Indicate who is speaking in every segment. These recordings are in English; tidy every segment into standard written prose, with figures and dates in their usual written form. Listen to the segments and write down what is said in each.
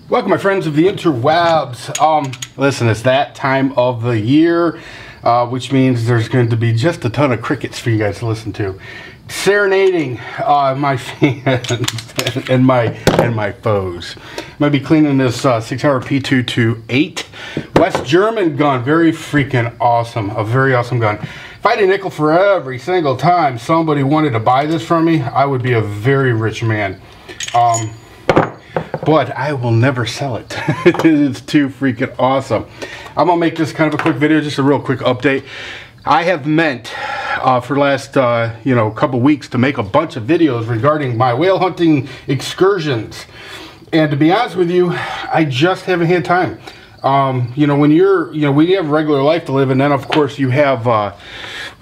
Speaker 1: Welcome, my friends of the interwebs. Listen, it's that time of the year, which means there's going to be just a ton of crickets for you guys to listen to, serenading my fans and my foes. I'm gonna be cleaning this 6-hour P228 West German gun. Very freaking awesome. A very awesome gun. If I had a nickel for every single time somebody wanted to buy this from me, I would be a very rich man. But I will never sell it. It's too freaking awesome. I'm gonna make this kind of a quick video, just a real quick update. I have meant for the last couple weeks to make a bunch of videos regarding my whale hunting excursions, and to be honest with you, I just haven't had time. When you have a regular life to live, and then of course you have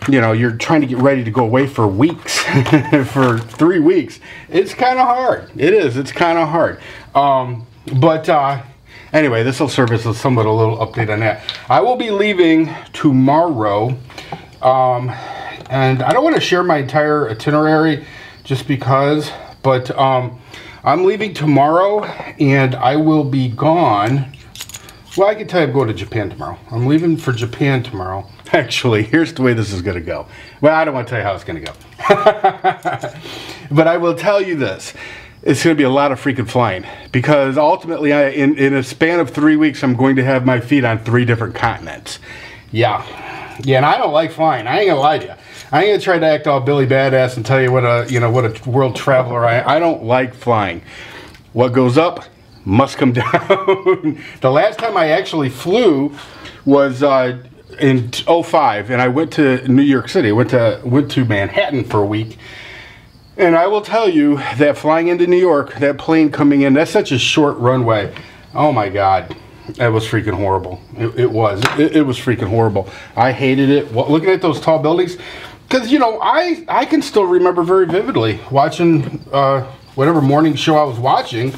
Speaker 1: you're trying to get ready to go away for weeks, for 3 weeks. It's kind of hard. It is. It's kind of hard. Anyway, this will serve as somewhat a little update on that. I will be leaving tomorrow, and I don't want to share my entire itinerary just because, but I'm leaving tomorrow, and I will be gone. Well, I can tell you I'm going to Japan tomorrow. I'm leaving for Japan tomorrow. Actually, here's the way this is going to go. Well, I don't want to tell you how it's going to go. But I will tell you this. It's going to be a lot of freaking flying. Because ultimately, in a span of 3 weeks, I'm going to have my feet on 3 different continents. Yeah. Yeah, and I don't like flying. I ain't going to lie to you. I ain't going to try to act all Billy Badass and tell you what a world traveler I am. I don't like flying. What goes up must come down. The last time I actually flew was in 05, and I went to New York City. I went to Manhattan for a week, and I will tell you that flying into New York, that plane coming in, that's such a short runway. Oh my God, that was freaking horrible. It was freaking horrible. I hated it. Looking at those tall buildings, because I can still remember very vividly watching whatever morning show I was watching.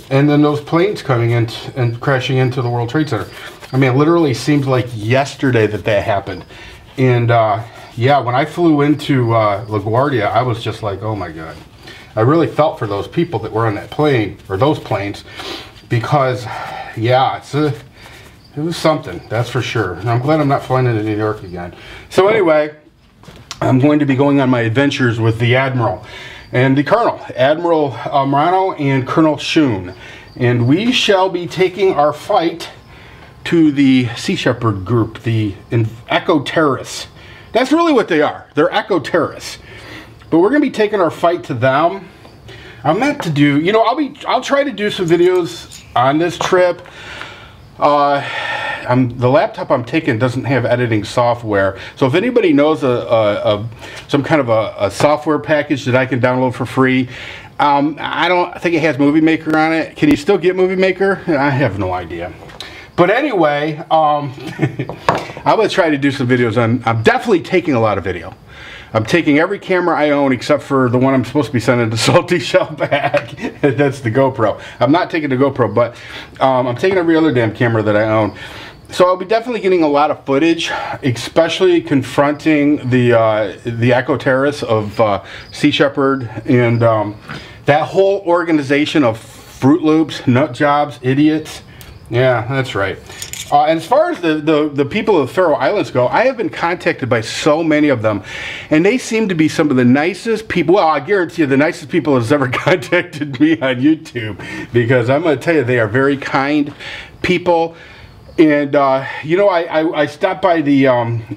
Speaker 1: And then those planes coming in and crashing into the World Trade Center. I mean, it literally seemed like yesterday that happened. And yeah, when I flew into LaGuardia, I was just like, oh my God. I really felt for those people that were on that plane, or those planes, because yeah, it was something, that's for sure. And I'm glad I'm not flying into New York again. So anyway, I'm going to be going on my adventures with the Admiral and the Colonel, Admiral Morano and Colonel Shun. And we shall be taking our fight to the Sea Shepherd group, the eco-terrorists. That's really what they are. They're eco-terrorists. But we're going to be taking our fight to them. I meant to do, I'll try to do some videos on this trip. The laptop I'm taking doesn't have editing software, so if anybody knows some kind of a software package that I can download for free, I don't think it has Movie Maker on it. Can you still get Movie Maker? I have no idea. But anyway, I'm gonna try to do some videos on. I'm definitely taking a lot of video. I'm taking every camera I own except for the one I'm supposed to be sending to Salty Shell back. That's the GoPro. I'm not taking the GoPro, but I'm taking every other damn camera that I own. So I'll be definitely getting a lot of footage, especially confronting the eco-terrorists of Sea Shepherd and that whole organization of Fruit Loops, nut jobs, idiots. Yeah, that's right. And as far as the people of the Faroe Islands go, I have been contacted by so many of them, and they seem to be some of the nicest people. Well, I guarantee you the nicest people that's ever contacted me on YouTube, because I'm going to tell you, they are very kind people. And I stopped by the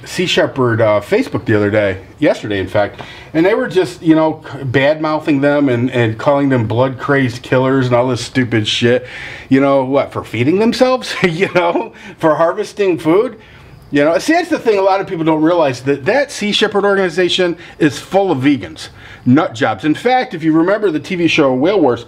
Speaker 1: Sea Shepherd Facebook the other day, yesterday in fact, and they were just bad-mouthing them and calling them blood-crazed killers and all this stupid shit. What, for feeding themselves? For harvesting food? See, that's the thing a lot of people don't realize, that Sea Shepherd organization is full of vegans, nut jobs. In fact, if you remember the TV show Whale Wars,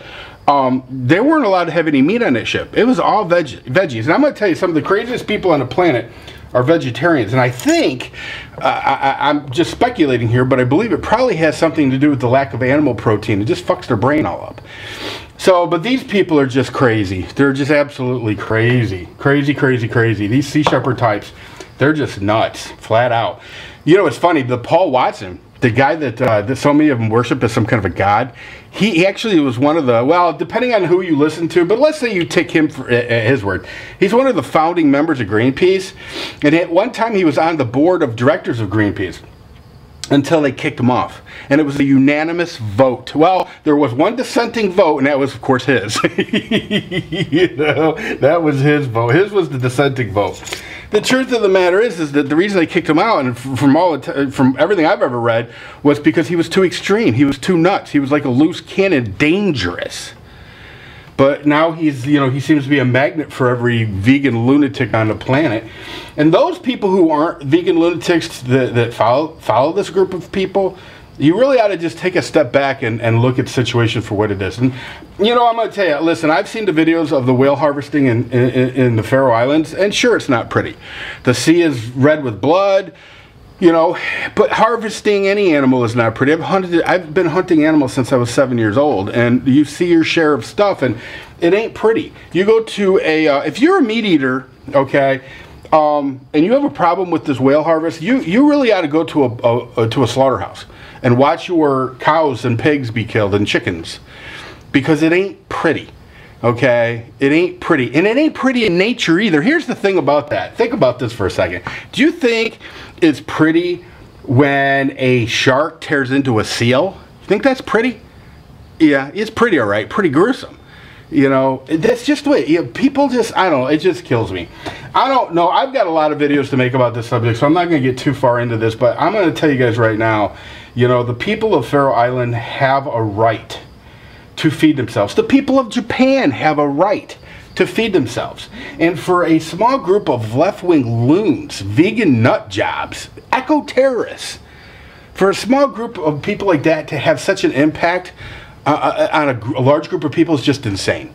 Speaker 1: they weren't allowed to have any meat on that ship. It was all veggies. And I'm going to tell you, some of the craziest people on the planet are vegetarians. And I think, I'm just speculating here, but I believe it probably has something to do with the lack of animal protein. It just fucks their brain all up. So, but these people are just crazy. They're just absolutely crazy. Crazy, crazy, crazy. These Sea Shepherd types, they're just nuts, flat out. It's funny, the Paul Watson, the guy that so many of them worship as some kind of a god, he actually was one of the, well, depending on who you listen to, but let's say you take him for his word. He's one of the founding members of Greenpeace. And at one time he was on the board of directors of Greenpeace until they kicked him off. And it was a unanimous vote. Well, there was one dissenting vote, and that was, of course, his. You know, that was his vote. His was the dissenting vote. The truth of the matter is that the reason they kicked him out, and from everything I've ever read, was because he was too extreme. He was too nuts. He was like a loose cannon, dangerous. But now he's, you know, he seems to be a magnet for every vegan lunatic on the planet. And those people who aren't vegan lunatics that follow this group of people, you really ought to just take a step back and look at the situation for what it is. And, you know, I'm going to tell you, listen, I've seen the videos of the whale harvesting in the Faroe Islands, and sure, it's not pretty. The sea is red with blood, you know, but harvesting any animal is not pretty. I've been hunting animals since I was 7 years old, and you see your share of stuff, and it ain't pretty. You go to if you're a meat eater, okay, and you have a problem with this whale harvest, you really ought to go to a slaughterhouse and watch your cows and pigs be killed and chickens, because it ain't pretty. Okay, it ain't pretty, and it ain't pretty in nature either. Here's the thing about that. Think about this for a second. Do you think it's pretty when a shark tears into a seal? You think that's pretty? Yeah, it's pretty, all right. Pretty gruesome. You know, that's just the way, you know, people just, I don't know, it just kills me. I don't know. I've got a lot of videos to make about this subject, so I'm not going to get too far into this, but I'm going to tell you guys right now, you know, the people of Faroe Island have a right to feed themselves. The people of Japan have a right to feed themselves. And for a small group of left-wing loons, vegan nut jobs, eco-terrorists, for a small group of people like that to have such an impact on a large group of people is just insane.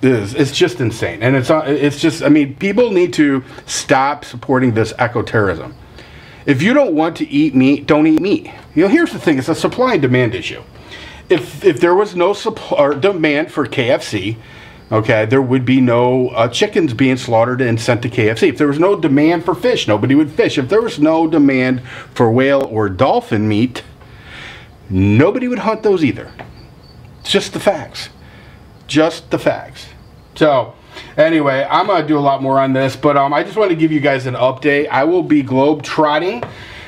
Speaker 1: It's just insane. And it's just, I mean, people need to stop supporting this eco-terrorism. If you don't want to eat meat, don't eat meat. You know, here's the thing, it's a supply and demand issue. If there was no supply or demand for KFC, okay, there would be no chickens being slaughtered and sent to KFC. If there was no demand for fish, nobody would fish. If there was no demand for whale or dolphin meat, nobody would hunt those either. It's just the facts. Just the facts. So, anyway, I'm going to do a lot more on this, but I just want to give you guys an update. I will be globe-trotting.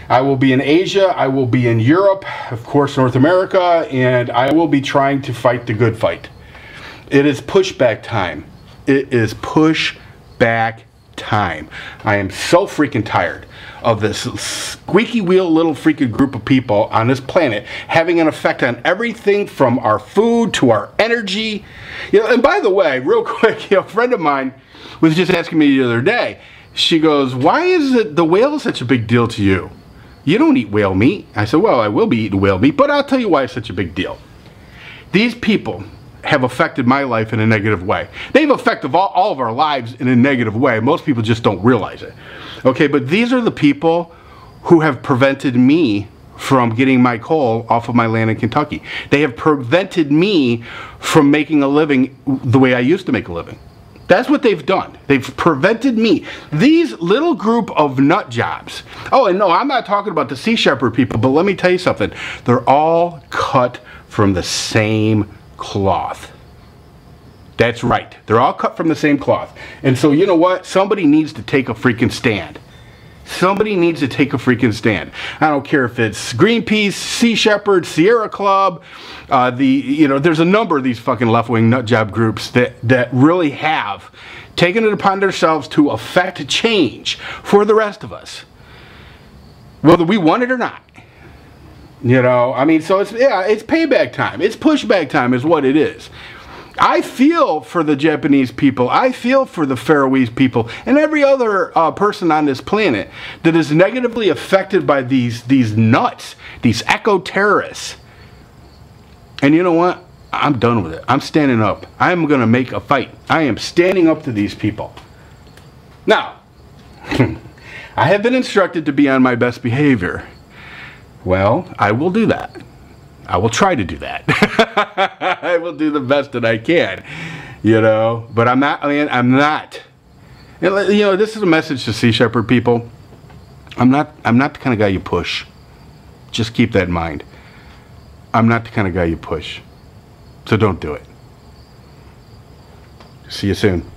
Speaker 1: I will be in Asia, I will be in Europe, of course North America, and I will be trying to fight the good fight. It is pushback time. It is pushback time. I am so freaking tired of this squeaky wheel little freaking group of people on this planet having an effect on everything from our food to our energy. You know, and by the way, real quick, you know, a friend of mine was just asking me the other day, she goes, why is it the whale such a big deal to you? You don't eat whale meat. I said, well, I will be eating whale meat, but I'll tell you why it's such a big deal. These people have affected my life in a negative way. They've affected all of our lives in a negative way. Most people just don't realize it. Okay, but these are the people who have prevented me from getting my coal off of my land in Kentucky. They have prevented me from making a living the way I used to make a living. That's what they've done. They've prevented me. These little group of nut jobs. Oh, and no, I'm not talking about the Sea Shepherd people, but let me tell you something. They're all cut from the same cloth. That's right. They're all cut from the same cloth. And so, you know what? Somebody needs to take a freaking stand. Somebody needs to take a freaking stand. I don't care if it's Greenpeace, Sea Shepherd, Sierra Club, there's a number of these fucking left-wing nutjob groups that really have taken it upon themselves to affect change for the rest of us, whether we want it or not. You know, I mean, so it's payback time. It's pushback time is what it is. I feel for the Japanese people, I feel for the Faroese people, and every other person on this planet that is negatively affected by these nuts, these eco-terrorists. And you know what? I'm done with it. I'm standing up. I'm going to make a fight. I am standing up to these people. Now, I have been instructed to be on my best behavior. Well, I will do that. I will try to do that. I will do the best that I can, you know. But I'm not. I'm not. You know, this is a message to Sea Shepherd people. I'm not the kind of guy you push. Just keep that in mind. I'm not the kind of guy you push. So don't do it. See you soon.